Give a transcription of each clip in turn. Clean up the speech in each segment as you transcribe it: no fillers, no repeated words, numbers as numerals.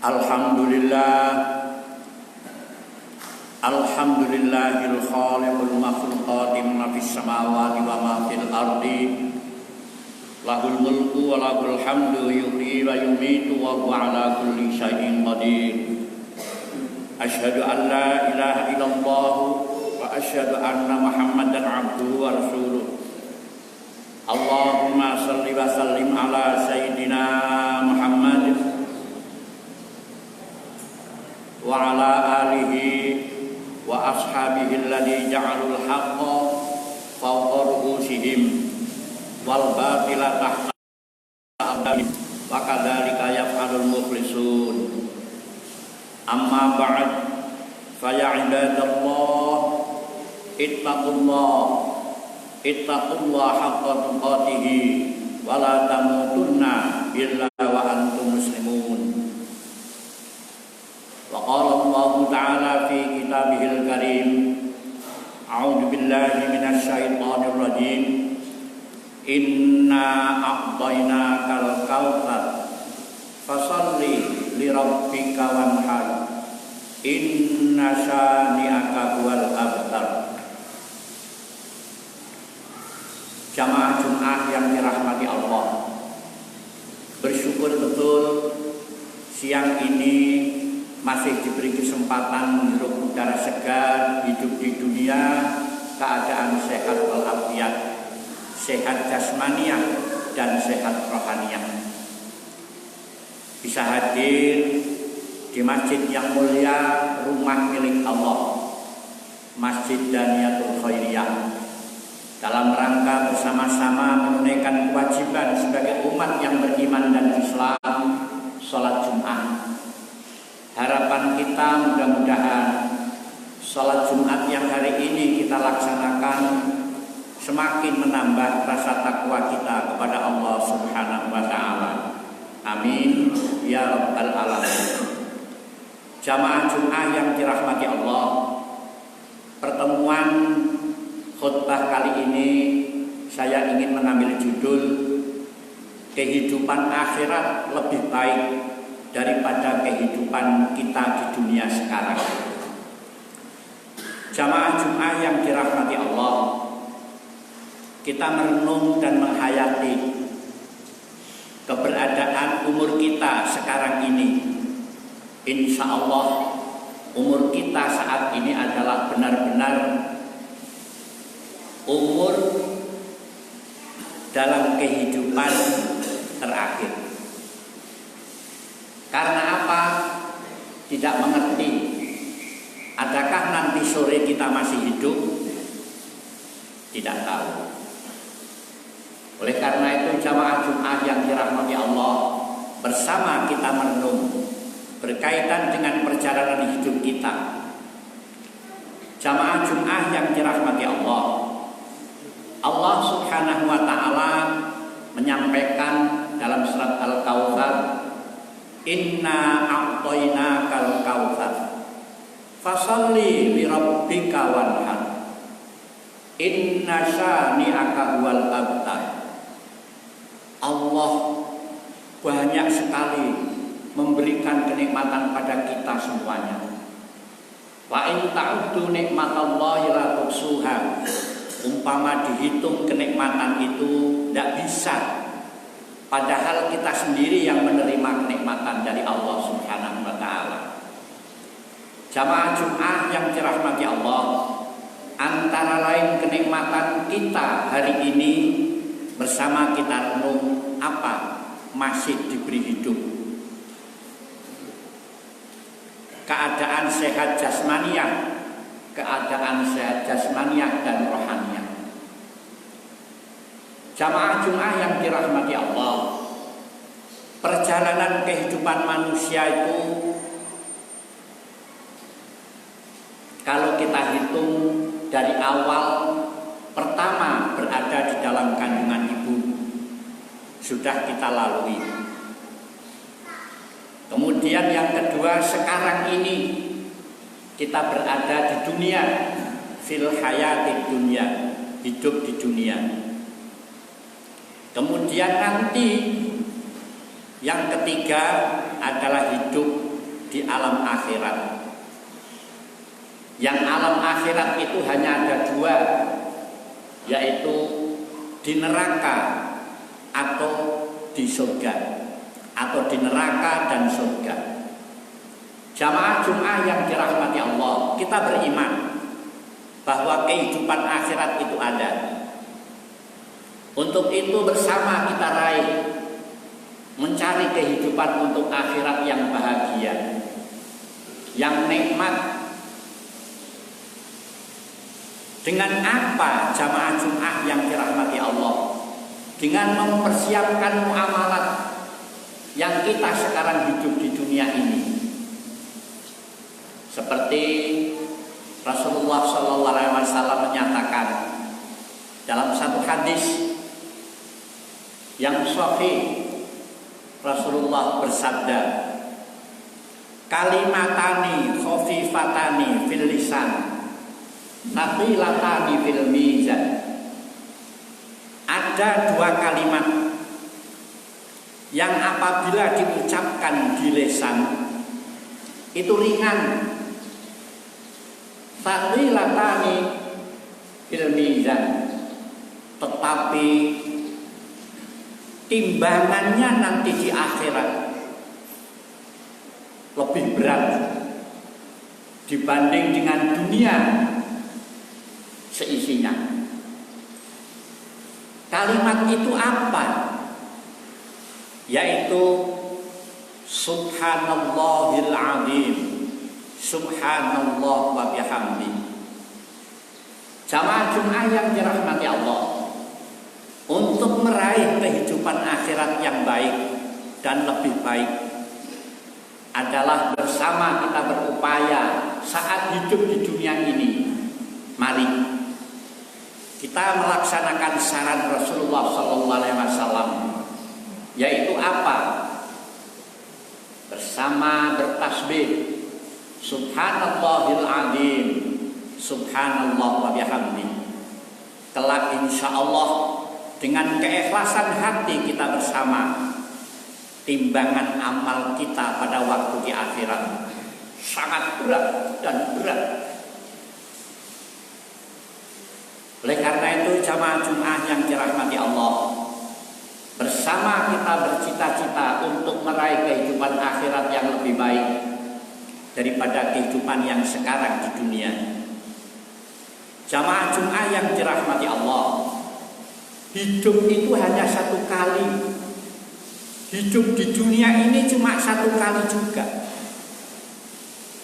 Alhamdulillahil khaliqul makhluqati ma fis samawati wa ma fil ardi lahul mulku wa lahul hamdu yuhyi wa yumiitu wa huwa ala kulli syai'in qadir. Asyhadu an la ilaha illallah wa asyhadu anna Muhammadan abduhu wa rasuluh. Allahumma shalli wa sallim ala sayyidina Muhammad wa ala alihi wa ashabihi alladhi ja'alul haqqa fawqa ru'usihim wal batila tahta aqdamihim wa kadzalika yaf'alul muflisun. Amma ba'd, fa ya ibadallah ittaqullah haqqa tuqatih wa la tamutunna illa wa antum muslimun. Wa qala Allah ta'ala fi kitabihil karim, a'udzu billahi minasy syaithanir rajim, inna a'tainakal kautsar fasalli li rabbika wanhar inna syani'aka huwal abtar. Jamaah Jumat yang dirahmati Allah, bersyukur betul siang ini masih diberi kesempatan menghirup udara segar, hidup di dunia keadaan sehat walafiat, sehat jasmaniah dan sehat rohaniah. Bisa hadir di masjid yang mulia, rumah milik Allah, Masjid Daniyatul Khairiyah, dalam rangka bersama-sama menunaikan kewajiban sebagai umat yang beriman dan Islam, sholat Jumat. Harapan kita mudah-mudahan sholat Jumat yang hari ini kita laksanakan semakin menambah rasa takwa kita kepada Allah Subhanahu wa ta'ala. Amin ya rabbal alamin. Jamaah Jumat yang dirahmati Allah, pertemuan khutbah kali ini saya ingin mengambil judul kehidupan akhirat lebih baik daripada kehidupan kita di dunia sekarang. Jamaah Jumat yang dirahmati Allah, kita merenung dan menghayati keberadaan umur kita sekarang ini. Insya Allah umur kita saat ini adalah benar-benar umur dalam kehidupan terakhir. Karena apa? Tidak mengerti. Adakah nanti sore kita masih hidup? Tidak tahu. Oleh karena itu jamaah Jumat yang dirahmati Allah, bersama kita merenung berkaitan dengan perjalanan hidup kita. Jamaah Jumat yang dirahmati Allah, Allah Subhanahu wa ta'ala menyampaikan dalam surat Al-Kautsar, inna a'tainakal kautsar fasalli li rabbika wanhar inna syani'aka huwal abtar. Allah banyak sekali memberikan kenikmatan pada kita semuanya. Wa in ta'uddu nikmatallahi la tuhsuha. Umpama dihitung kenikmatan itu tidak bisa. Padahal kita sendiri yang menerima kenikmatan dari Allah Subhanahu wa ta'ala. Jamaah Jumat yang dirahmati Allah, antara lain kenikmatan kita hari ini bersama kita renung apa? Masih diberi hidup. Keadaan sehat jasmaniah, keadaan sehat jasmaniah dan rohaniah. Jamaah Jumat yang dirahmati Allah, perjalanan kehidupan manusia itu kalau kita hitung dari awal pertama berada di dalam kandungan ibu sudah kita lalui. Kemudian yang kedua, sekarang ini kita berada di dunia, fil hayatid dunya, hidup di dunia. Kemudian nanti yang ketiga adalah hidup di alam akhirat. Yang alam akhirat itu hanya ada dua, yaitu di neraka atau di surga, atau di neraka dan surga. Jamaah Jum'ah yang dirahmati Allah, kita beriman bahwa kehidupan akhirat itu ada. Untuk itu bersama kita raih, mencari kehidupan untuk akhirat yang bahagia, yang nikmat. Dengan apa jamaah Jum'ah yang dirahmati Allah? Dengan mempersiapkan muamalat yang kita sekarang hidup di dunia ini. Seperti Rasulullah SAW menyatakan dalam satu hadis yang sahih, Rasulullah bersabda, kalimatani khafifatani fil lisan, thaqilatani fil mizan. Ada dua kalimat yang apabila diucapkan di lisan itu ringan, thaqilatani fil mizan, tetapi timbangannya nanti di akhirat lebih berat dibanding dengan dunia seisinya. Kalimat itu apa? Yaitu subhanallahil azim, subhanallah wa bihamdi. Jamaah Jum'ah yang dirahmati Allah, untuk meraih kehidupan akhirat yang baik dan lebih baik adalah bersama kita berupaya saat hidup di dunia ini. Mari kita melaksanakan saran Rasulullah SAW, yaitu apa? Bersama bertasbih subhanallahil azim, subhanallah wa bihamdi. Kelak insya Allah dengan keikhlasan hati kita bersama, timbangan amal kita pada waktu di akhirat sangat berat dan berat. Oleh karena itu jamaah Jum'ah yang dirahmati Allah, bersama kita bercita-cita untuk meraih kehidupan akhirat yang lebih baik daripada kehidupan yang sekarang di dunia. Jamaah Jum'ah yang dirahmati Allah, hidup itu hanya satu kali. Hidup di dunia ini cuma satu kali juga.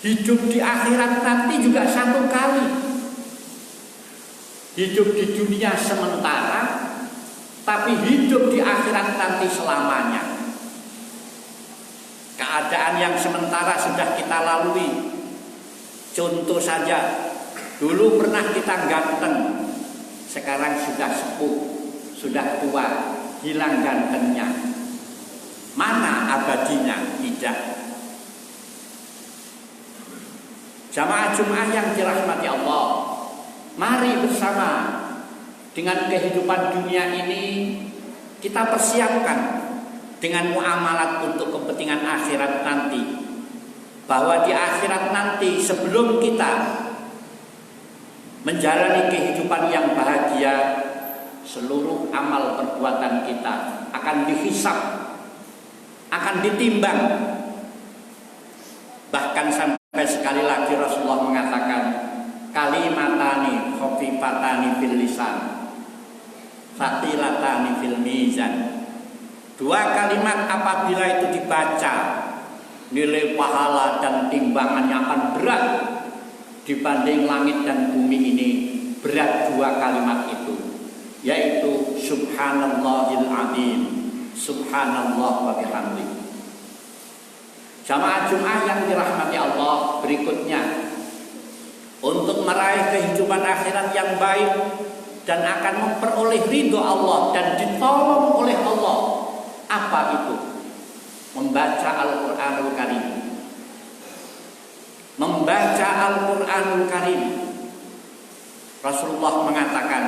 Hidup di akhirat nanti juga satu kali. Hidup di dunia sementara, tapi hidup di akhirat nanti selamanya. Keadaan yang sementara sudah kita lalui. Contoh saja, dulu pernah kita ganteng, sekarang sudah sepuh, sudah tua, hilang gantengnya. Mana abadinya? Tidak. Jamaah Jum'ah yang dirahmati Allah, mari bersama dengan kehidupan dunia ini kita persiapkan dengan muamalat untuk kepentingan akhirat nanti. Bahwa di akhirat nanti sebelum kita menjalani kehidupan yang bahagia, seluruh amal perbuatan kita akan dihisab, akan ditimbang. Bahkan sampai sekali lagi Rasulullah mengatakan, kalimatani khafifatani fil lisan, thaqilatani fil mizan. Dua kalimat apabila itu dibaca, nilai pahala dan timbangannya akan berat dibanding langit dan bumi ini. Berat dua kalimat itu, yaitu subhanallahil azim, subhanallah wa bihamdi. Jamaah Jum'ah yang dirahmati Allah, berikutnya untuk meraih kehidupan akhirat yang baik dan akan memperoleh ridho Allah dan ditolong oleh Allah. Apa itu? Membaca Al-Quranul Karim. Membaca Al-Quranul Karim. Rasulullah mengatakan,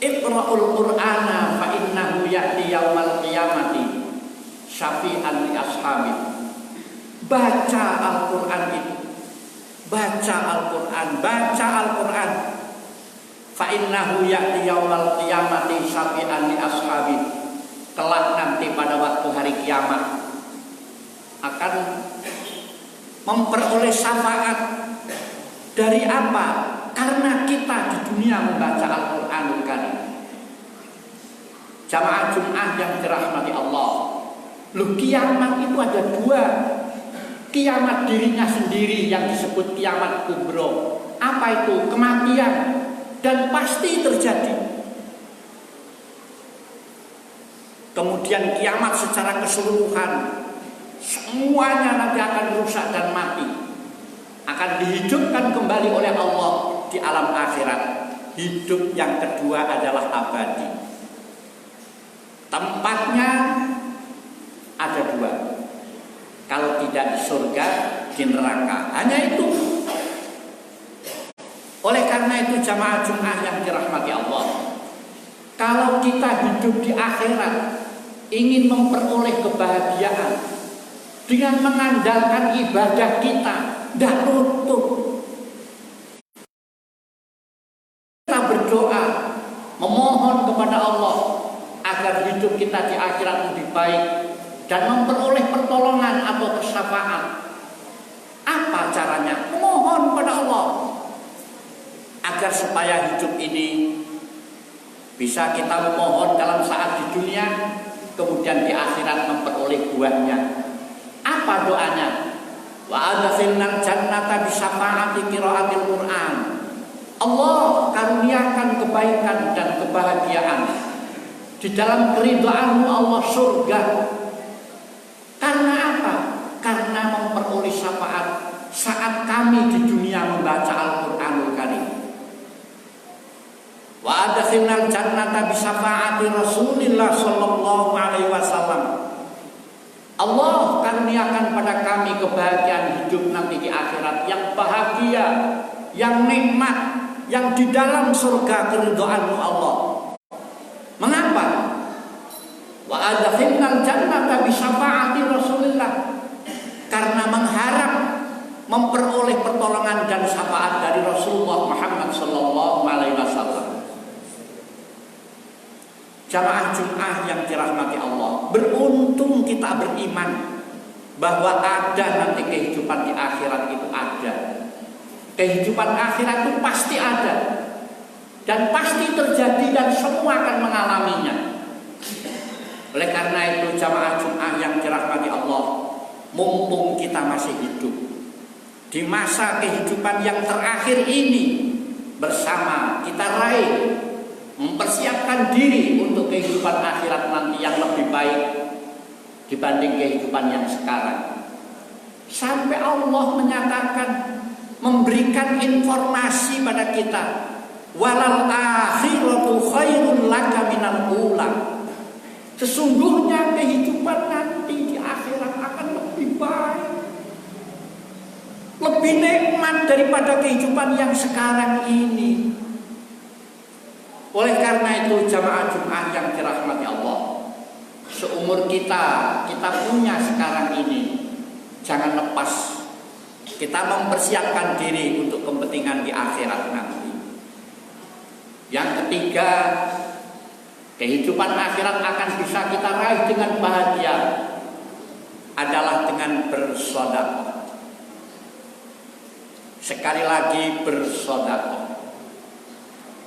Iqra'ul Qur'ana fa innahu ya'ti yaumal qiyamati syafi'an li ashabi. Baca Al-Quran itu. Baca Al-Quran. Baca Al-Quran. Fa innahu ya'ti yaumal qiyamati syafi'an li ashabi. Kelak nanti pada waktu hari kiamat akan memperoleh syafaat. Dari apa? Karena kita di dunia membaca Al-Quranul Karim. Jamaah Jum'ah yang dirahmati Allah. Loh, kiamat itu ada dua. Kiamat dirinya sendiri yang disebut kiamat kubro. Apa itu? Kematian. Dan pasti terjadi. Kemudian kiamat secara keseluruhan. Semuanya nanti akan rusak dan mati. Akan dihidupkan kembali oleh Allah di alam akhirat. Hidup yang kedua adalah abadi. Tempatnya ada dua. Kalau tidak di surga, di neraka. Hanya itu. Oleh karena itu jamaah Jum'ah yang dirahmati Allah, kalau kita hidup di akhirat, ingin memperoleh kebahagiaan dengan mengandalkan ibadah kita, tidak lutut. Kita berdoa, memohon kepada Allah agar hidup kita di akhirat lebih baik dan memperoleh pertolongan atau syafaat. Apa caranya? Memohon pada Allah agar supaya hidup ini bisa kita memohon dalam saat di dunia, kemudian di akhirat memperoleh buahnya. Apa doanya? Wa adkhilnal jannata bi syafaati qiraatil Qur'an. Allah karuniakan kebaikan dan kebahagiaan di dalam keridhaan-Mu Allah, surga. Karena apa? Karena memperoleh syafaat saat kami di dunia membaca Al-Qur'anul Karim. Wa adkhilnal jannata bi syafaati Rasulillah sallallahu alaihi wasallam. Allah karuniakan pada kami kebahagiaan hidup nanti di akhirat yang bahagia, yang nikmat, yang di dalam surga keridhaan-Mu Allah. Mengapa? Wa adkhilnal jannata bi syafaati Rasulillah. Karena mengharap memperoleh pertolongan dan syafaat dari Rasulullah Muhammad sallallahu alaihi wasallam. Jamaah Jum'ah yang dirahmati Allah, beruntung kita beriman bahwa ada nanti kehidupan di akhirat itu ada. Kehidupan akhirat itu pasti ada dan pasti terjadi dan semua akan mengalaminya. Oleh karena itu jamaah Jum'ah yang dirahmati Allah, mumpung kita masih hidup di masa kehidupan yang terakhir ini, bersama kita raih mempersiapkan diri untuk kehidupan akhirat nanti yang lebih baik dibanding kehidupan yang sekarang. Sampai Allah menyatakan, memberikan informasi pada kita, walal akhiratu khairun laka minal ula. Sesungguhnya kehidupan nanti di akhirat akan lebih baik, lebih nikmat daripada kehidupan yang sekarang ini. Oleh karena itu jamaah Jum'ah yang dirahmati Allah, seumur kita punya sekarang ini, jangan lepas. Kita mempersiapkan diri untuk kepentingan di akhirat nanti. Yang ketiga, kehidupan akhirat akan bisa kita raih dengan bahagia adalah dengan bersedekah. Sekali lagi bersedekah.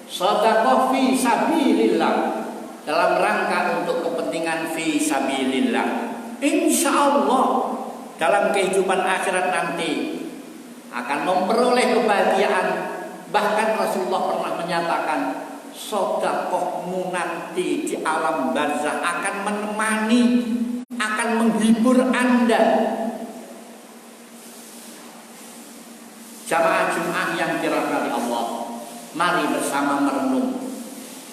Sedekah fi sabilillah, dalam rangka untuk kepentingan fi sabilillah. Insya Allah dalam kehidupan akhirat nanti akan memperoleh kebahagiaan. Bahkan Rasulullah pernah menyatakan, sedekahmu nanti di alam barzakh akan menemani, akan menghibur Anda. Jamaah Jum'ah yang dirahmati Allah, mari bersama merenung.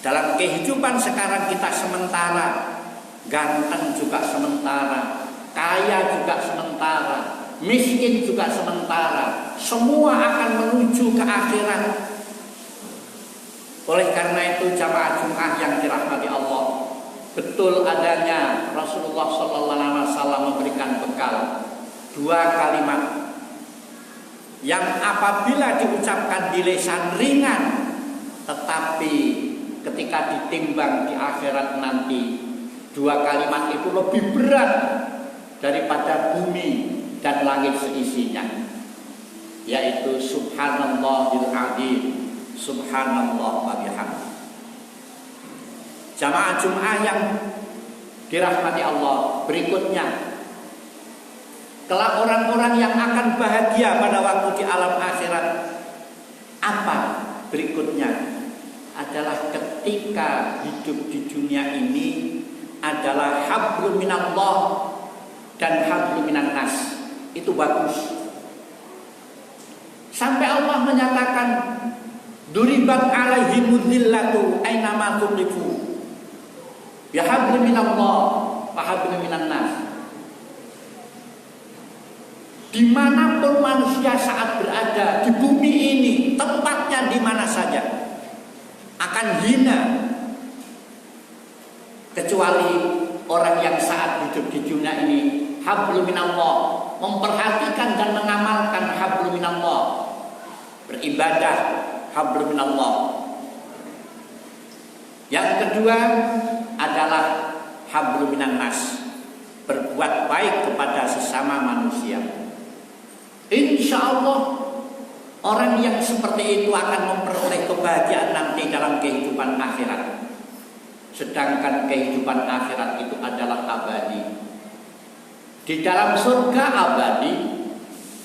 Dalam kehidupan sekarang kita sementara, ganteng juga sementara, kaya juga sementara, miskin juga sementara. Semua akan menuju ke akhirat. Oleh karena itu jamaah Jum'ah yang dirahmati Allah, betul adanya Rasulullah SAW memberikan bekal dua kalimat yang apabila diucapkan di lisan ringan, tetapi ketika ditimbang di akhirat nanti, dua kalimat itu lebih berat daripada bumi dan langit seisinya, yaitu subhanallahil azim, subhanallah wa bihamdi. Jamaah Jum'ah yang dirahmati Allah, berikutnya kelak orang-orang yang akan bahagia pada waktu di alam akhirat, apa berikutnya adalah ketika hidup di dunia ini adalah hablum minallah dan hablum minan nas. Itu bagus. Sampai Allah menyatakan duribat alaihimul dhillatu aina ma tuqifu ya hablum minallah wa hablum minan nas. Dimanapun manusia saat berada di bumi ini, tempatnya di mana saja, akan hina kecuali orang yang saat hidup di dunia ini hablum minallah, memperhatikan dan mengamalkan hablum minallah, beribadah hablum minallah. Yang kedua adalah hablum minan nas, berbuat baik kepada sesama manusia. Insya Allah orang yang seperti itu akan memperoleh kebahagiaan nanti dalam kehidupan akhirat. Sedangkan kehidupan akhirat itu adalah abadi. Di dalam surga abadi,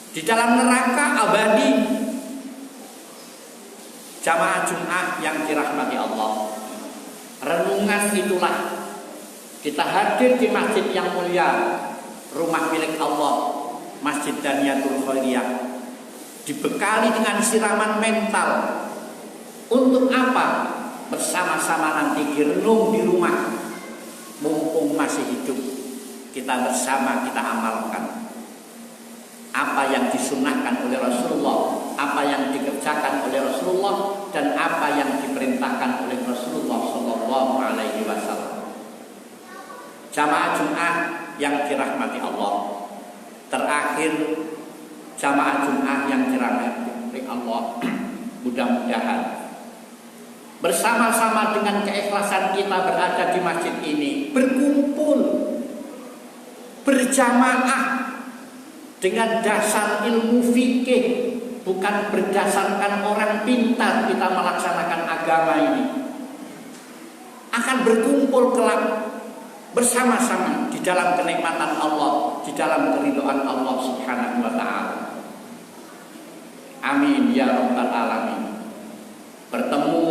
di dalam neraka abadi. Jamaah Jum'ah yang dirahmati Allah, renungan itulah kita hadir di masjid yang mulia, rumah milik Allah, Masjid Daniyatul Khairiyah, dibekali dengan siraman mental. Untuk apa? Bersama-sama nanti direnung di rumah, mumpung masih hidup, kita bersama kita amalkan apa yang disunnahkan oleh Rasulullah, apa yang dikerjakan oleh Rasulullah, dan apa yang diperintahkan oleh Rasulullah Sallallahu Alaihi Wasallam. Jamaah Jum'ah yang dirahmati Allah, terakhir jamaah Jum'ah yang dirahmati Allah, mudah-mudahan bersama-sama dengan keikhlasan kita berada di masjid ini, berkumpul berjamaah dengan dasar ilmu fikih, bukan berdasarkan orang pintar kita melaksanakan agama ini, akan berkumpul kelak bersama-sama di dalam kenikmatan Allah, di dalam keridhaan Allah Subhanahu wa ta'ala. Amin ya rabbal alamin. Bertemu,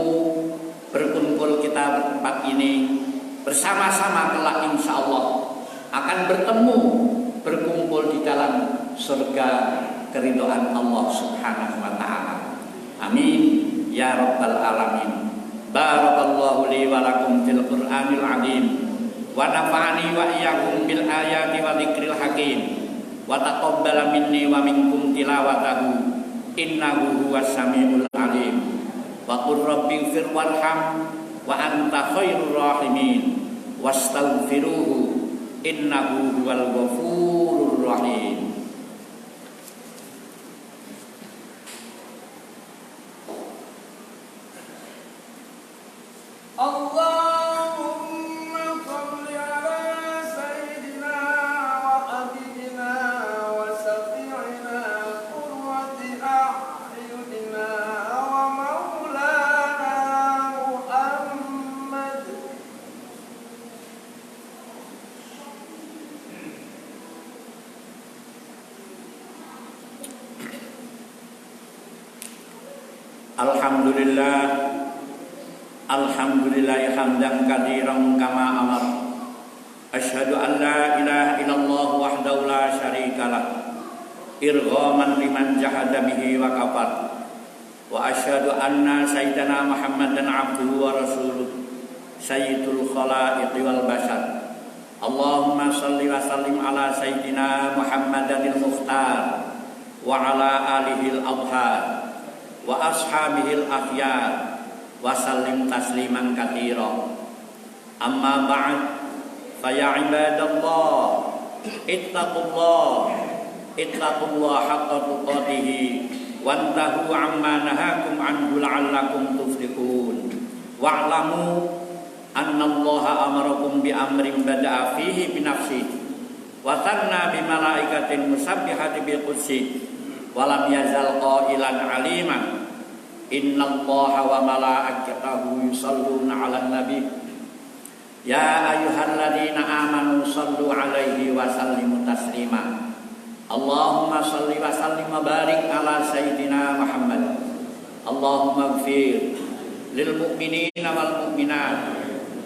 berkumpul kita bertempat ini bersama-sama kelak insya Allah akan bertemu, berkumpul di dalam surga keridhaan Allah Subhanahu wa ta'ala. Amin ya rabbal alamin. Barakallahu li wa lakum fil Qur'anil azim, wa nafa'ani wa iyyakum bil ayati wa dzikril hakim, wa taqabbala minni wa minkum tilawatahu innahu huwas samiul alim. Wa qur rabbighfir warham wa anta khairur rahimin wastaghfiruhu innahu huwal ghafurur rahim. Allahumma shalli ala sayyidina wa habibina wa syafi'ina qurrati a'yunina wa maulana Muhammad. Alhamdulillah, alhamdulillah hamdan katsiran kama amar. Asyhadu an la ilaha illallah wahdahu la syarikalah, irghaman liman jahada bihi wa kafar. Wa asyhadu anna sayyidana Muhammadan abduhu wa rasuluh, sayyidul khalaiqi wal bashar. Allahumma shalli wa sallim ala sayyidina Muhammadanil mukhtar wa ala alihil abhar wa ashabihil akhyar wa sallim tasliman katsira. Amma ba'd, fa ya ibadallah ittaqullah ittaqullaha haqqa tuqatih wantahu amma nahakum anhu la'allakum tuflihun wa'lamu annallaha amarakum bi amrin bada'a fihi bi nafsihi wa sanna bi malaikatin musabbihati bil qudsi wa lam yazal qailan aliman innallaha wa malaikatahu yusalluna 'alan nabi ya ayyuhalladzina amanu sallu 'alaihi wa sallimu taslima Allahumma salli wa sallim wa barik ala sayyidina Muhammad Allahumma ighfir lil mu'minina wal mu'minat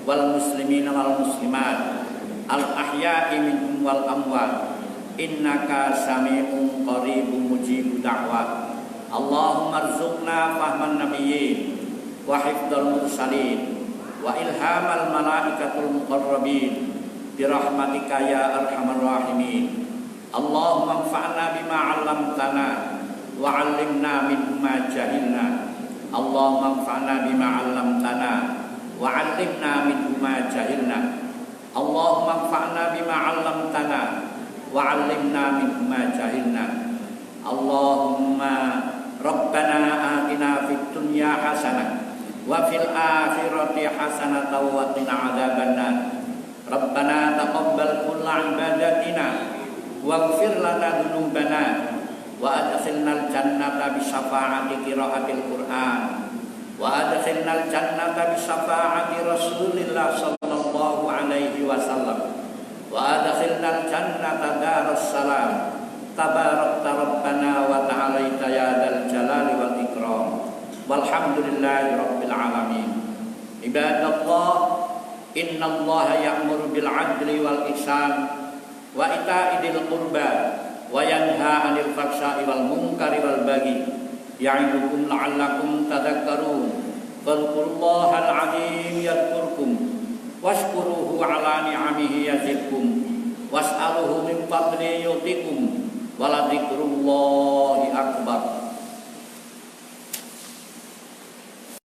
wal muslimina wal muslimat al ahya'i minhum wal amwat innaka sami'un qaribun mujibud da'wat Allahumma arzuqna fahman nabiyyin wa hifdzal mursalin wa ilhamal malaikatul muqarrabin bi rahmatika ya arhamar rahimin Allahumma anfa'na bima 'allamtana wa 'allimna mimma jahilna Allahumma anfa'na bima 'allamtana wa 'allimna mimma jahilna Allahumma anfa'na bima 'allamtana wa 'allimna mimma jahilna Allahumma Rabbana atina fid dunya hasanah wa fil akhirati hasanah wa qina 'adzabannar Rabbana taqabbal kulla ibadatina waghfir lana dzunubana wa adkhilnal jannata bi syafaati qiraatil Qur'an wa adkhilnal jannata bi syafaati Rasulillah sallallahu alaihi wasallam wa adkhilnal jannata daras salam tabarakta rabbana wa ta'alaita ya dzal jalali wal ikram walhamdulillahi rabbil alamin ibadallah innallaha ya'muru bil 'adli wal ihsan wa ita'idil qurba wa yanha 'anil fahsya'i wal munkari wal baghi ya'idukum la'allakum tadhakkarun fadhkurullahal 'azim yadhkurkum washkuruhu 'ala ni'amihi yazidkum was'aluhu min fadlihi yu'tikum wa la dzikrullahi akbar